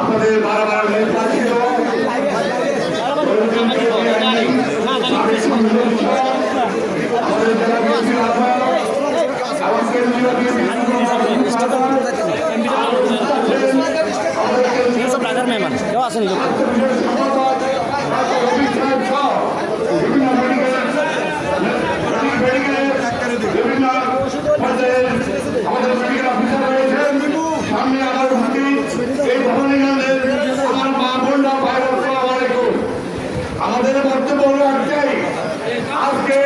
আমাদের বারবার নির্বাচিত সব রাজার মেহমান কেউ আসেনি আমাদের মেডিকেল অফিসার রয়েছেন সামনে আমার উপস্থিত এই ভবনীগঞ্জের আমার মা বোনরা ভাই আসসালামু আলাইকুম। আমাদের বক্তব্য হলো একটাই, আজকে